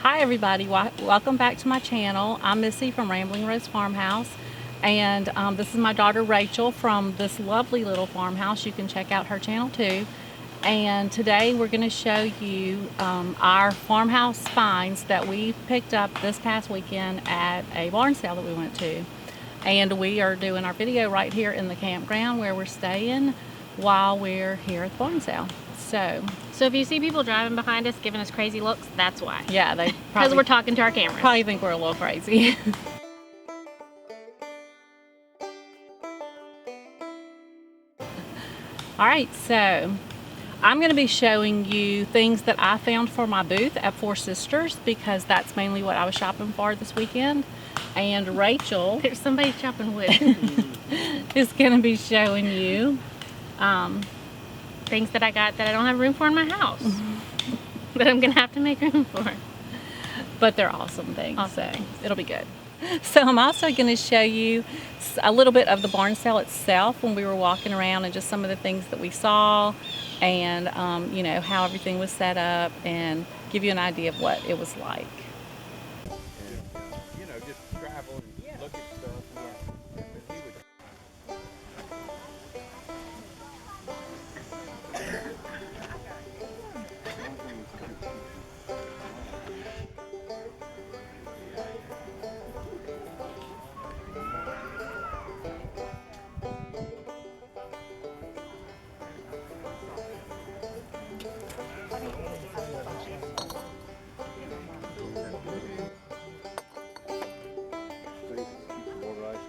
Hi everybody, welcome back to my channel. I'm Missy from Rambling Rose Farmhouse, and this is my daughter Rachel from this lovely little farmhouse. You can check out her channel too. And today we're going to show you our farmhouse finds that we picked up this past weekend at a barn sale that we went to. And we are doing our video right here in the campground where we're staying while we're here at the barn sale. So if you see people driving behind us giving us crazy looks, that's why. Yeah, they Because probably we're talking to our cameras. probably think we're a little crazy. Alright, so I'm going to be showing you things that I found for my booth at Four Sisters because that's mainly what I was shopping for this weekend. And Rachel There's somebody chopping wood. is going to be showing you Things that I got that I don't have room for in my house. That I'm going to have to make room for. but they're awesome things, Awesome. so it'll be good. So I'm also going to show you a little bit of the barn sale itself when we were walking around and just some of the things that we saw and you know, how everything was set up and give you an idea of what it was like. You know, just travel and look at stuff. Yeah. But he would.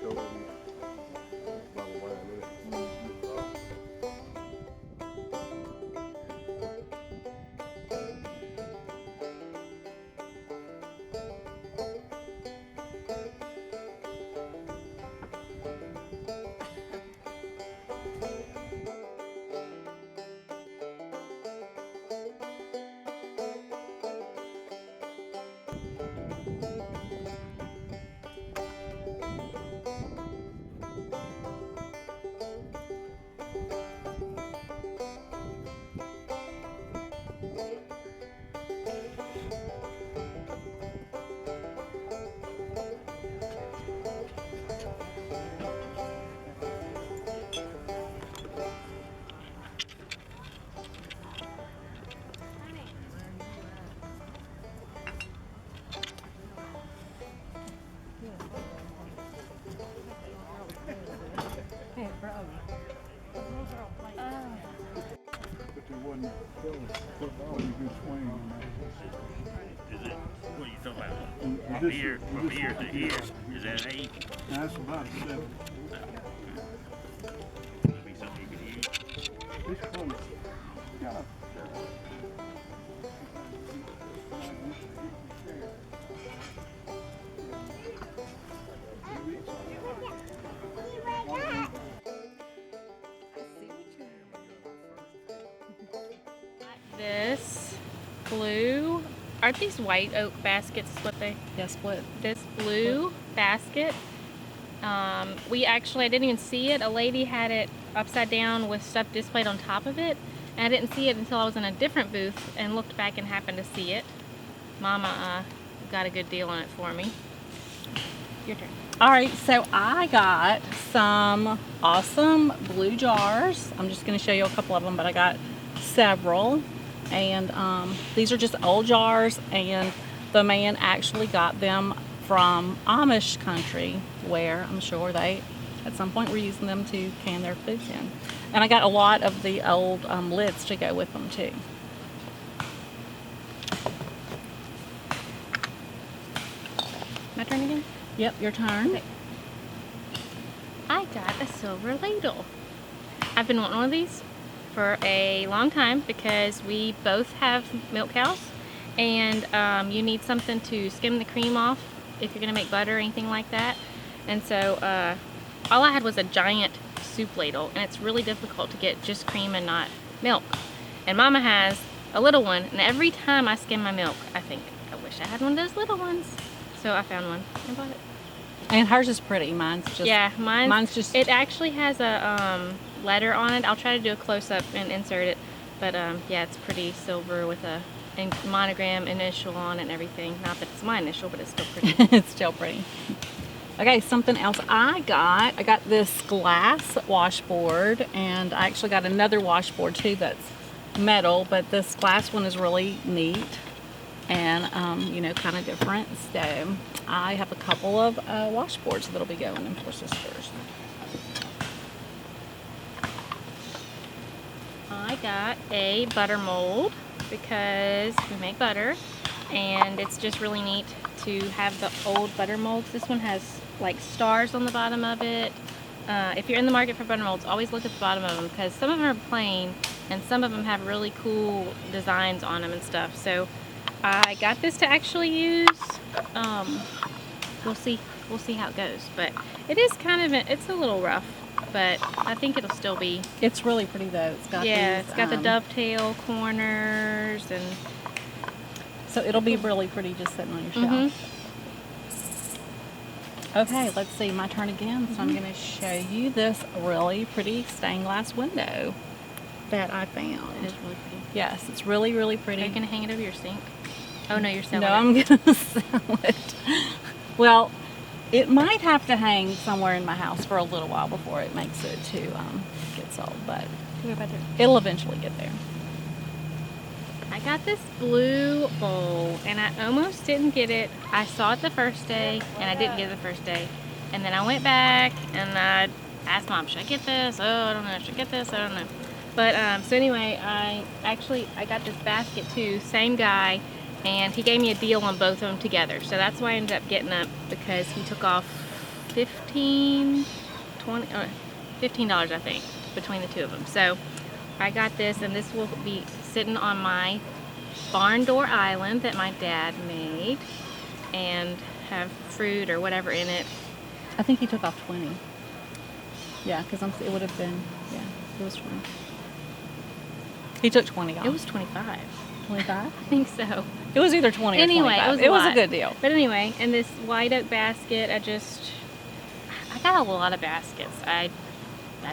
But there wasn't football, you could swing on that. Is it, what are you talking about? Is From this- here, is from this- here to here, is that an 8? That's about 7. Would be something you could use. This one, got This blue, aren't these white oak baskets is what they, Yes, split. this blue basket. I didn't even see it. A lady had it upside down with stuff displayed on top of it. And I didn't see it until I was in a different booth and looked back and happened to see it. Mama got a good deal on it for me. Your turn. Alright, so I got some awesome blue jars. I'm just going to show you a couple of them, but I got several. And these are just old jars, and the man actually got them from Amish country, where I'm sure they at some point were using them to can their foods in. And I got a lot of the old lids to go with them too. My turn again? Yep, your turn. Okay. I got a silver ladle. I've been wanting one of these for a long time because we both have milk cows, and you need something to skim the cream off if you're gonna make butter or anything like that. And so all I had was a giant soup ladle, and it's really difficult to get just cream and not milk. And Mama has a little one, and every time I skim my milk, I think, I wish I had one of those little ones. So I found one and bought it. And hers is pretty. Mine's just mine's just It actually has a letter on it. I'll try to do a close-up and insert it. But yeah, it's pretty silver with a and monogram initial on it and everything. Not that it's my initial, but it's still pretty. It's still pretty. Okay, something else I got this glass washboard, and I actually got another washboard too that's metal, but this glass one is really neat and you know, kind of different. So I have a couple of washboards that'll be going in for sisters. I got a butter mold because we make butter, and it's just really neat to have the old butter molds. This one has like stars on the bottom of it. If you're in the market for butter molds, always look at the bottom of them, because some of them are plain and some of them have really cool designs on them and stuff. So I got this to actually use. We'll see how it goes, but it is kind of it's a little rough, but I think it'll still be. It's really pretty though. It's got these, It's got the dovetail corners, and so it'll be really pretty just sitting on your shelf. Mm-hmm. Okay, let's see, my turn again. So I'm going to show you this really pretty stained glass window that I found. it is really pretty. Yes, it's really, really pretty. Are you gonna hang it over your sink? Oh no, you're selling No, it. I'm gonna sell it. Well, it might have to hang somewhere in my house for a little while before it makes it to get sold, but it'll eventually get there. I got this blue bowl, and I almost didn't get it. I saw it the first day, and I didn't get it the first day. And then I went back, and I asked Mom, should I get this? Oh, I don't know. Should I get this? I don't know. But, so anyway, I got this basket too, same guy, and he gave me a deal on both of them together. So that's why I ended up getting it, because he took off $15, I think, between the two of them. So I got this, and this will be sitting on my barn door island that my dad made, and have fruit or whatever in it. I think he took off 20. Yeah, because it would have been, yeah, it was 20. He took 20 off. It was 25. 25? I think so. It was either 20 or Anyway, 25. it was a a lot. good deal. But anyway, in this white oak basket, I got a lot of baskets. I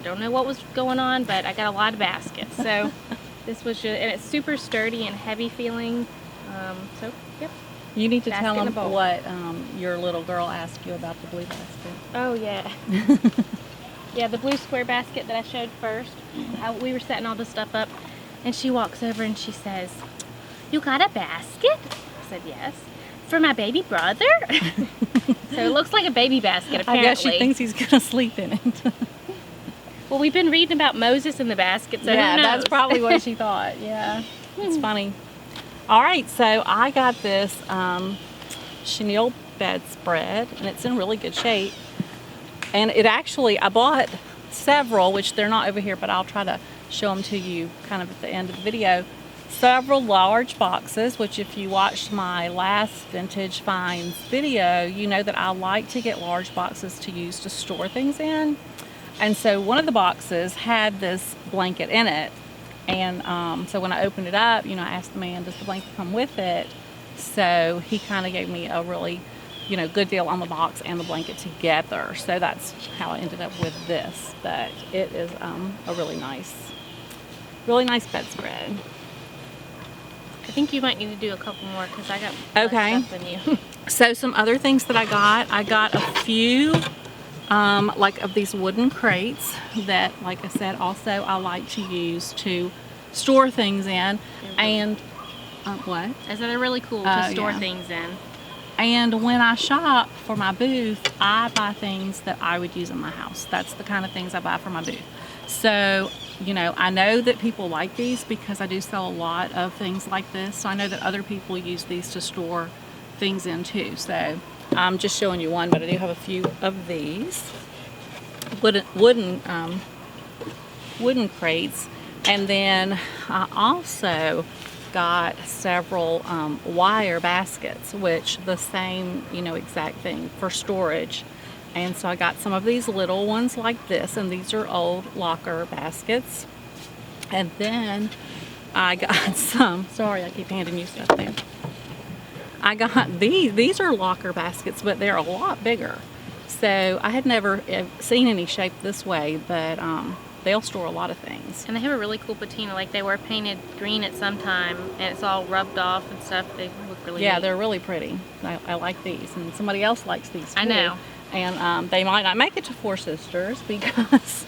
don't know what was going on, but I got a lot of baskets. So this was just, and it's super sturdy and heavy feeling. So, yep. You need to Basket tell in a them bowl. what your little girl asked you about the blue basket. Oh, yeah. Yeah, the blue square basket that I showed first. We were setting all this stuff up, and she walks over and she says, "You got a basket?" I said, "Yes." "For my baby brother?" So it looks like a baby basket, apparently. I guess she thinks he's going to sleep in it. Well, we've been reading about Moses in the basket, so yeah, who knows? that's probably what she thought. Yeah, it's funny. All right, so I got this chenille bedspread, and it's in really good shape. And it actually, I bought several, which they're not over here, but I'll try to show them to you kind of at the end of the video. Several large boxes, which if you watched my last Vintage Finds video, you know that I like to get large boxes to use to store things in. And so one of the boxes had this blanket in it. And so when I opened it up, you know, I asked the man, does the blanket come with it? So he kind of gave me a really, you know, good deal on the box and the blanket together. So that's how I ended up with this. But it is a really nice bedspread. I think you might need to do a couple more, because I got Okay. less stuff than you. So some other things that I got a few like of these wooden crates that, like I said, also I like to use to store things in. And what? I said they're really cool Oh, to store yeah. things in. And when I shop for my booth, I buy things that I would use in my house. That's the kind of things I buy for my booth. So, you know, I know that people like these because I do sell a lot of things like this. So I know that other people use these to store things in too. So I'm just showing you one, but I do have a few of these wooden crates. And then I also got several wire baskets, which the same, you know, exact thing for storage. And so I got some of these little ones like this, and these are old locker baskets. And then I got some, sorry, I keep handing you stuff there. I got these are locker baskets, but they're a lot bigger. So I had never seen any shape this way, but they'll store a lot of things. And they have a really cool patina. Like they were painted green at some time, and it's all rubbed off and stuff. They look really Yeah, neat. they're really pretty. I like these, and somebody else likes these too. I know. And they might not make it to Four Sisters because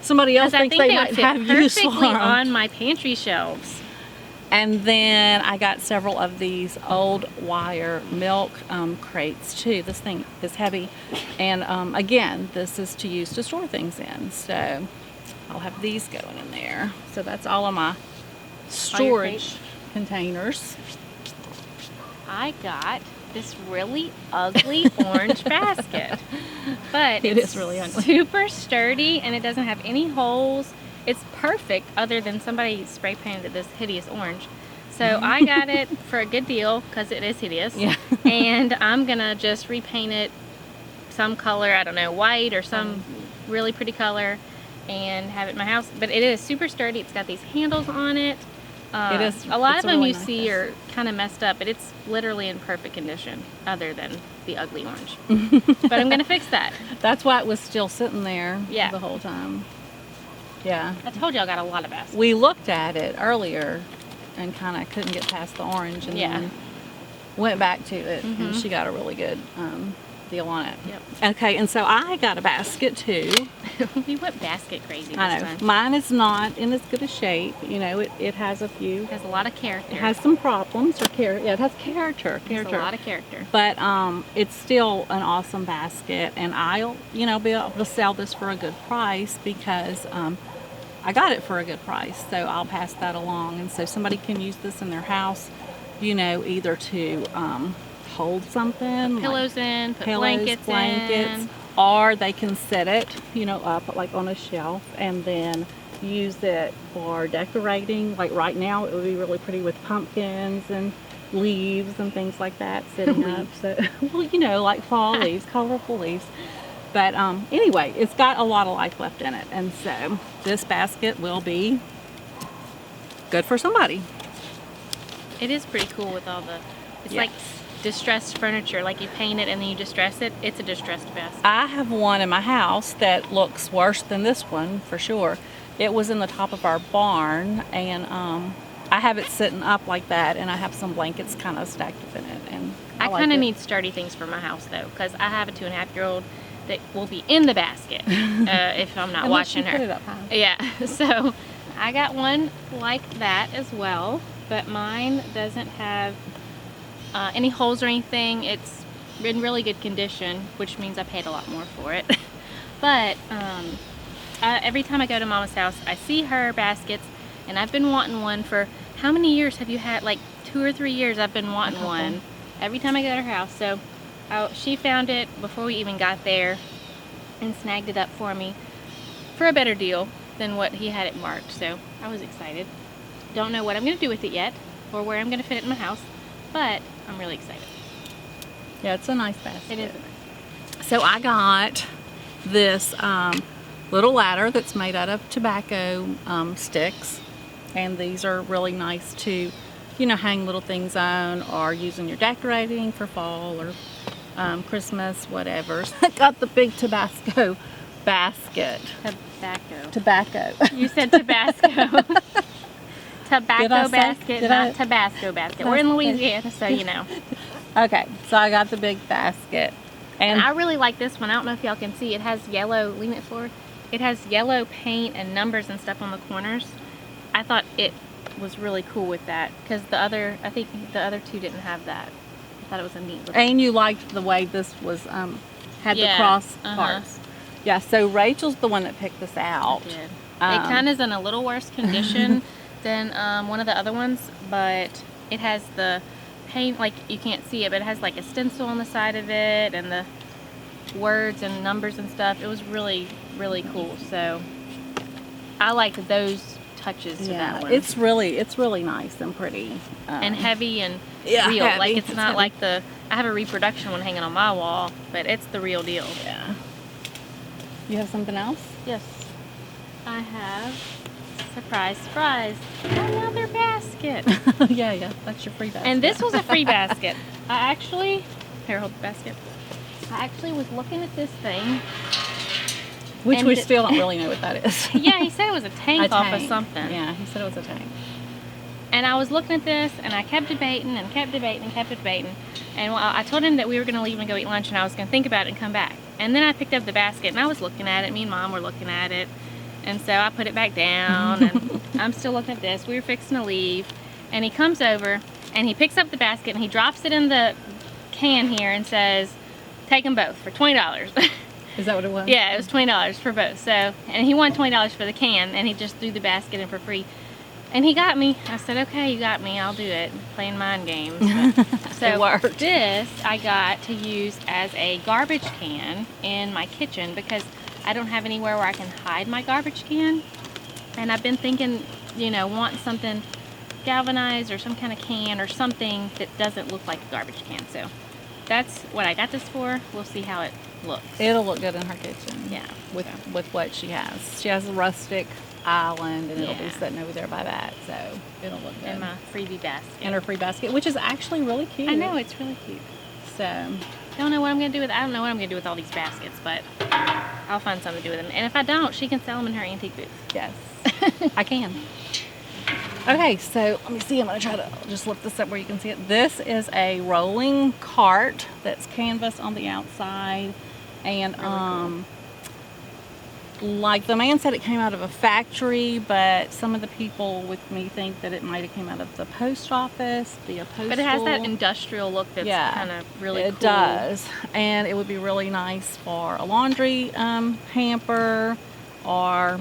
somebody else I thinks think they might would fit have use for perfectly 'em. on my pantry shelves. And then I got several of these old wire milk crates too. This thing is heavy. And again, this is to use to store things in. So I'll have these going in there. So that's all of my storage containers. I got this really ugly orange basket. But It it's is really ugly. super sturdy, and it doesn't have any holes. It's perfect other than somebody spray painted this hideous orange. So I got it for a good deal because it is hideous. Yeah. And I'm gonna just repaint it some color, I don't know, white or some really pretty color, and have it in my house. But it is super sturdy. It's got these handles on it. It is. A lot It's of a them really you nice see basket. are kind of messed up, but it's literally in perfect condition other than the ugly orange. But I'm gonna fix that. That's why it was still sitting there Yeah. the whole time. Yeah. I told you I got a lot of baskets. We looked at it earlier and kind of couldn't get past the orange, and Yeah. then went back to it, and Mhm. she got a really good deal on it. Yep. Okay, and so I got a basket too. We went basket crazy this I know time. mine is not in as good a shape. You know, it has a few. It has a lot of character. It has some problems or character. Yeah, it has character. It has a lot of character. But it's still an awesome basket, and I'll be able to sell this for a good price because I got it for a good price. So I'll pass that along, and so somebody can use this in their house, either to hold something, Pillows in, put pillows, blankets in. or they can set it, up like on a shelf, and then use it for decorating. Like right now, it would be really pretty with pumpkins and leaves and things like that sitting up. So, well, like fall leaves, colorful leaves. But anyway, it's got a lot of life left in it, and so this basket will be good for somebody. It is pretty cool with all the, it's Yeah. like distressed furniture. Like you paint it and then you distress it. It's a distressed basket. I have one in my house that looks worse than this one for sure. It was in the top of our barn, and I have it sitting up like that, and I have some blankets kind of stacked up in it. And I like kind of it. need sturdy things for my house though, because I have a 2.5-year-old that will be in the basket if I'm not Unless watching you her. put it up high. Yeah, so I got one like that as well, but mine doesn't have any holes or anything. It's in really good condition, which means I paid a lot more for it. But every time I go to Mama's house, I see her baskets, and I've been wanting one for, how many years have you had? Like 2 or 3 years I've been wanting one. Every time I go to her house. So she found it before we even got there and snagged it up for me for a better deal than what he had it marked. So I was excited. Don't know what I'm going to do with it yet or where I'm going to fit it in my house, but I'm really excited. Yeah, it's a nice basket. It is. So I got this little ladder that's made out of tobacco sticks, and these are really nice to, hang little things on or use in your decorating for fall or Christmas, whatever. So I got the big Tabasco basket. Tobacco. You said Tabasco. Tobacco Did I say- basket, did not I- Tabasco basket. did We're I in say- Louisiana, so you know. Okay, so I got the big basket. And I really like this one. I don't know if y'all can see. It has yellow, lean it forward. It has yellow paint and numbers and stuff on the corners. I thought it was really cool with that because I think the other two didn't have that. I thought it was a neat little. And you liked the way this was had Yeah, the cross uh-huh. parts. Yeah, so Rachel's the one that picked this out. It did. It Um, kind of is in a little worse condition than one of the other ones, but it has the paint, like you can't see it, but it has like a stencil on the side of it and the words and numbers and stuff. It was really, really cool. So I liked those touches to that one. it's really nice and pretty. And heavy and yeah, real. heavy. Like it's It's not heavy. like I have a reproduction one hanging on my wall, but it's the real deal. Yeah. You have something else? Yes. I have, surprise, surprise, another basket. yeah, that's your free basket. And this was a free basket. Here, hold the basket. I actually was looking at this thing Which And we still don't really know what that is. Yeah, he said it was a tank A off of tank. something. Yeah, he said it was a tank. And I was looking at this, and I kept debating and kept debating and kept debating. And I told him that we were going to leave and go eat lunch, and I was going to think about it and come back. And then I picked up the basket, and I was looking at it. Me and Mom were looking at it. And so I put it back down, and I'm still looking at this. We were fixing to leave, and he comes over, and he picks up the basket, and he drops it in the can here and says, take them both for $20. Is that what it was? Yeah, it was $20 for both. So, and he wanted $20 for the can, and he just threw the basket in for free. And he got me. I said, okay, you got me. I'll do it. Playing mind games. But, so It worked. this I got to use as a garbage can in my kitchen because I don't have anywhere where I can hide my garbage can. And I've been thinking, you know, wanting something galvanized or some kind of can or something that doesn't look like a garbage can. So that's what I got this for. We'll see how it looks. It'll look good in her kitchen. Yeah. With what she has. She has a rustic island, and it'll be Yeah. sitting over there by that, so it'll look good. In my freebie basket. In her free basket, which is actually really cute. I know, it's really cute. So, I don't know what I'm going to do with all these baskets, but I'll find something to do with them. And if I don't, she can sell them in her antique booth. yes, I can. Okay, so let me see. I'm going to try to just lift this up where you can see it. This is a rolling cart that's canvas on the outside, and like the man said, it came out of a factory, but some of the people with me think that it might have came out of the post office, the postal. But it has that industrial look that's kind of really cool. It does, and it would be really nice for a laundry hamper, or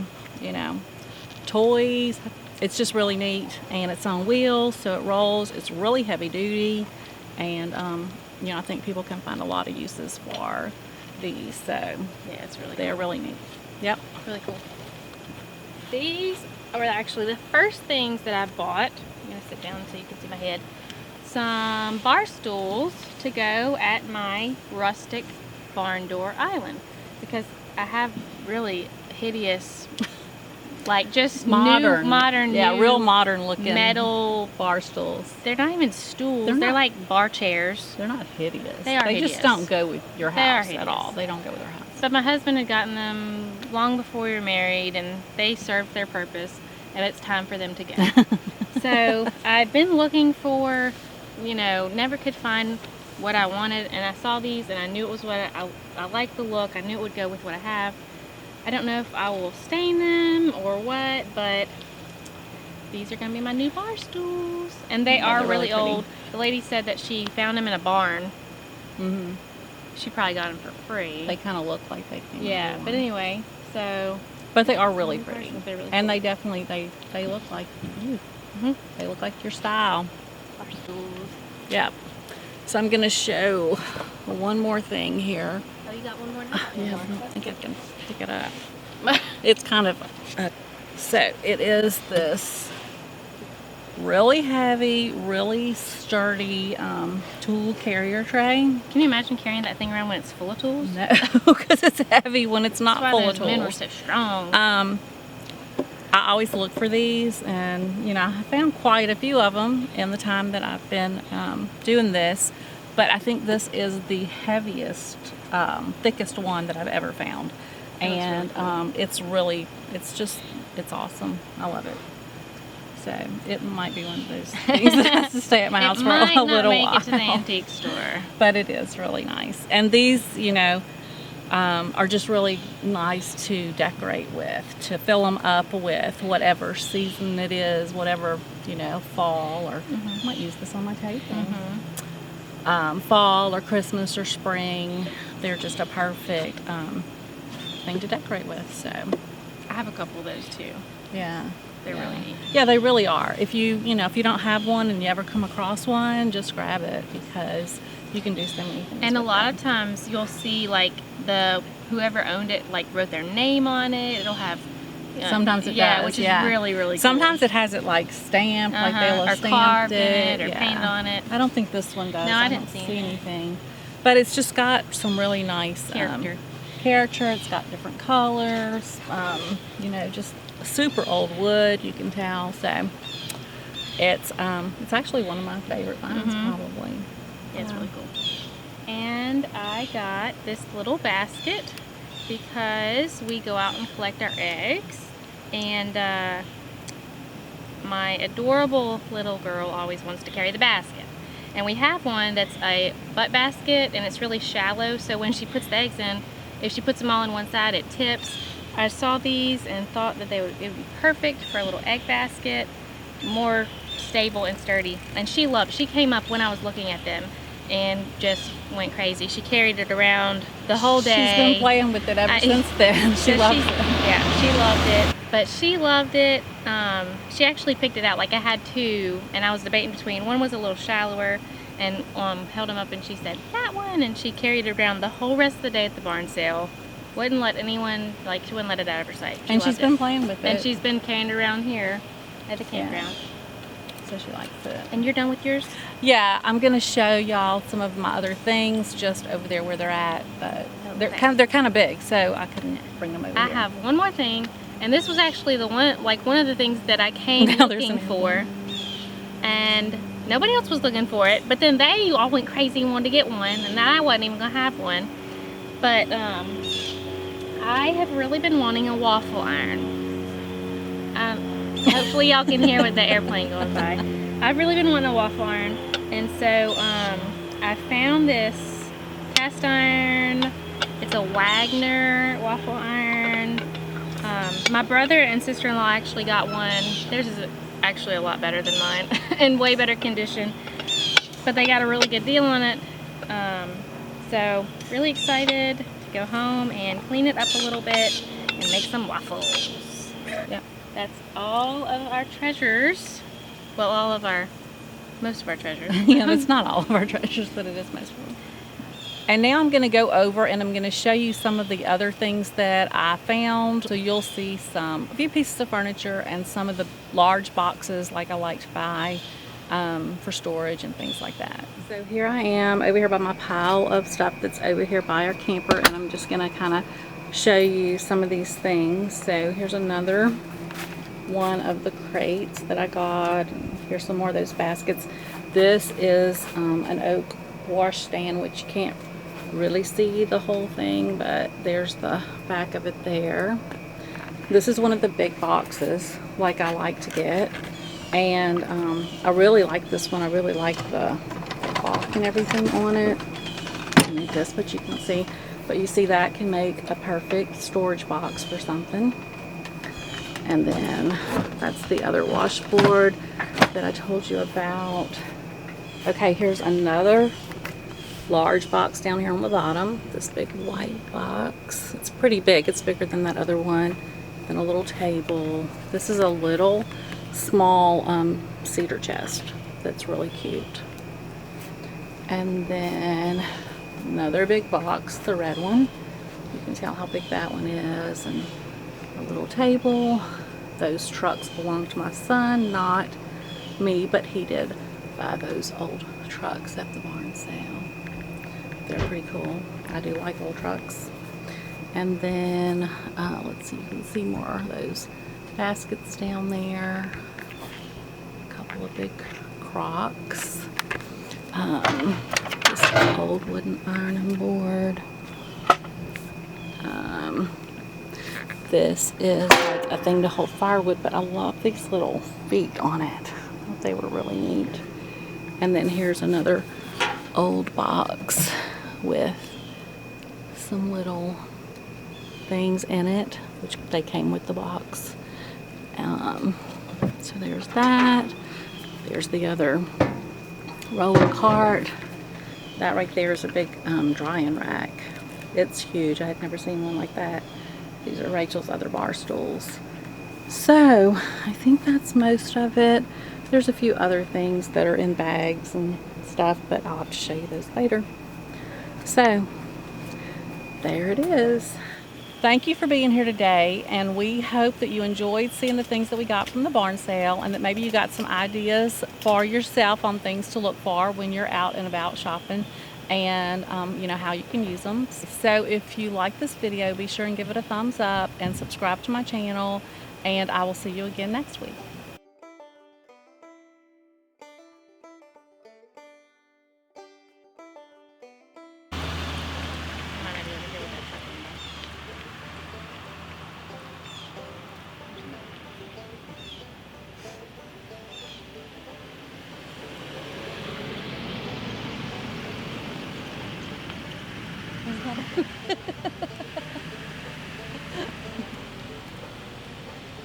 toys. It's just really neat, and it's on wheels, so it rolls. It's really heavy duty, and I think people can find a lot of uses for these. So Yeah, it's really they're cool. really neat. Yep. Really cool. These are actually the first things that I bought. I'm going to sit down so you can see my head. Some bar stools to go at my rustic barn door island, because I have really hideous, like just modern, real modern looking metal bar stools. They're not even stools. They're They're not- like bar chairs. They're not hideous. They are They hideous. just don't go with your They are house at hideous. all. They don't go with our house. But my husband had gotten them long before we were married, and they served their purpose, and it's time for them to go. So I've been looking for, never could find what I wanted, and I saw these, and I knew it was what I liked the look. I knew it would go with what I have. I don't know if I will stain them or what, but these are going to be my new bar stools. And they Yeah, are they're really really pretty. old. The lady said that she found them in a barn. Mm-hmm. She probably got them for free. They kind of look like they came. Yeah, out of but one. anyway, so But they are really Bar pretty, stools, they're really and cool. they definitely they look like you. Mhm. They look like your style. bar stools. Yep. So I'm gonna show one more thing here. Oh, you got one more now? Yeah, I think I can pick it up. It's kind of so it is this really heavy, really sturdy tool carrier tray. Can you imagine carrying that thing around when it's full of tools? No, because it's heavy when it's not That's full why of those men were tools. so strong. I always look for these, and I found quite a few of them in the time that I've been doing this, but I think this is the heaviest, thickest one that I've ever found. And it's awesome. I love it. So it might be one of those things that has to stay at my house it for might a not little make while. it to the antique store. But it is really nice. And these, are just really nice to decorate with, to fill them up with whatever season it is, whatever, fall, or I might use this on my table. Fall or Christmas or spring, they're just a perfect thing to decorate with. So I have a couple of those too. yeah. They're really neat. Yeah, they really are. If you don't have one and you ever come across one, just grab it, because you can do so many things. And a with lot them. of times you'll see like whoever owned it like wrote their name on it. It'll have Sometimes it yeah, does, which is yeah. really really cool. Sometimes it has it like stamped, like they'll or have stamped carved in it, it or painted on it. I don't think this one does. No, I don't didn't see see anything. anything. But it's just got some really nice Character. character. It's got different colors. Just super old wood. You can tell. So it's actually one of my favorite finds, probably. Yeah, it's really cool. And I got this little basket, because we go out and collect our eggs, and my adorable little girl always wants to carry the basket. And we have one that's a butt basket, and it's really shallow, so when she puts the eggs in, if she puts them all on one side, it tips. I saw these and thought that it would be perfect for a little egg basket, more stable and sturdy. And she came up when I was looking at them and just went crazy. She carried it around the whole day. She's been playing with it ever since then. She loves it. Yeah, she loved it. But she loved it. She actually picked it out. Like, I had two, and I was debating between. One was a little shallower, and held them up, and she said, that one. And she carried it around the whole rest of the day at the barn sale. Wouldn't let anyone, like, she wouldn't let it out of her sight. And she's been playing with it. And she's been carrying it around here at the campground. So she likes it. And you're done with yours? Yeah, I'm gonna show y'all some of my other things just over there where they're at, but they're kind of big, so I couldn't bring them over I here. have one more thing, and this was actually one of the things that I came looking for, and nobody else was looking for it. But then they all went crazy and wanted to get one, and I wasn't even gonna have one. But I have really been wanting a waffle iron. Hopefully y'all can hear with the airplane going by. I've really been wanting a waffle iron, and so I found this cast iron. It's a Wagner waffle iron. My brother and sister-in-law actually got one. Theirs is actually a lot better than mine in way better condition, but they got a really good deal on it. So really excited to go home and clean it up a little bit and make some waffles. Yep. That's all of our treasures. Well, most of our treasures. Yeah, that's not all of our treasures, but it is most of them. And now I'm going to go over and I'm going to show you some of the other things that I found. So you'll see a few pieces of furniture and some of the large boxes like I like to buy for storage and things like that. So here I am over here by my pile of stuff that's over here by our camper, and I'm just going to kind of show you some of these things. So here's another one of the crates that I got. Here's some more of those baskets. This is an oak washstand, which you can't really see the whole thing, but there's the back of it there. This is one of the big boxes like I like to get, and I really like this one. I really like the clock and everything on it. I need this, but you can see, but you see that can make a perfect storage box for something. And then that's the other washboard that I told you about. Okay, here's another large box down here on the bottom. This big white box. It's pretty big. It's bigger than that other one. Then a little table. This is a little small cedar chest that's really cute. And then another big box, the red one. You can tell how big that one is. And a little table. Those trucks belong to my son, not me, but he did buy those old trucks at the barn sale. They're pretty cool. I do like old trucks. And then let's see, you can see more of those baskets down there. A couple of big crocks. This old wooden ironing board. This is like a thing to hold firewood, but I love these little feet on it. I thought they were really neat. And then here's another old box with some little things in it, which they came with the box. So there's that. There's the other roller cart. That right there is a big drying rack. It's huge. I had never seen one like that. These are Rachel's other bar stools. So I think that's most of it. There's a few other things that are in bags and stuff, but I'll have to show you those later. So there it is. Thank you for being here today, and we hope that you enjoyed seeing the things that we got from the barn sale, and that maybe you got some ideas for yourself on things to look for when you're out and about shopping, and you know how you can use them. So if you like this video, be sure and give it a thumbs up and subscribe to my channel, and I will see you again next week.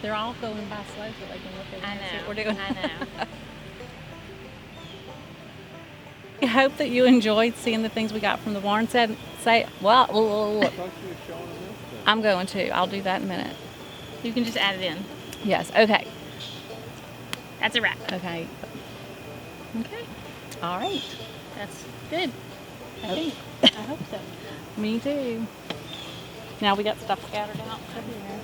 They're all going by slow so they can look at I and see know. what we're doing. I know. I hope that you enjoyed seeing the things we got from the barn. Well, I thought you were showing them this thing. I'm going to. I'll do that in a minute. You can just add it in. Yes. Okay. That's a wrap. Okay. Okay. All right. That's good. I Oh. think. I hope so. Me too. Now we got stuff scattered out over here.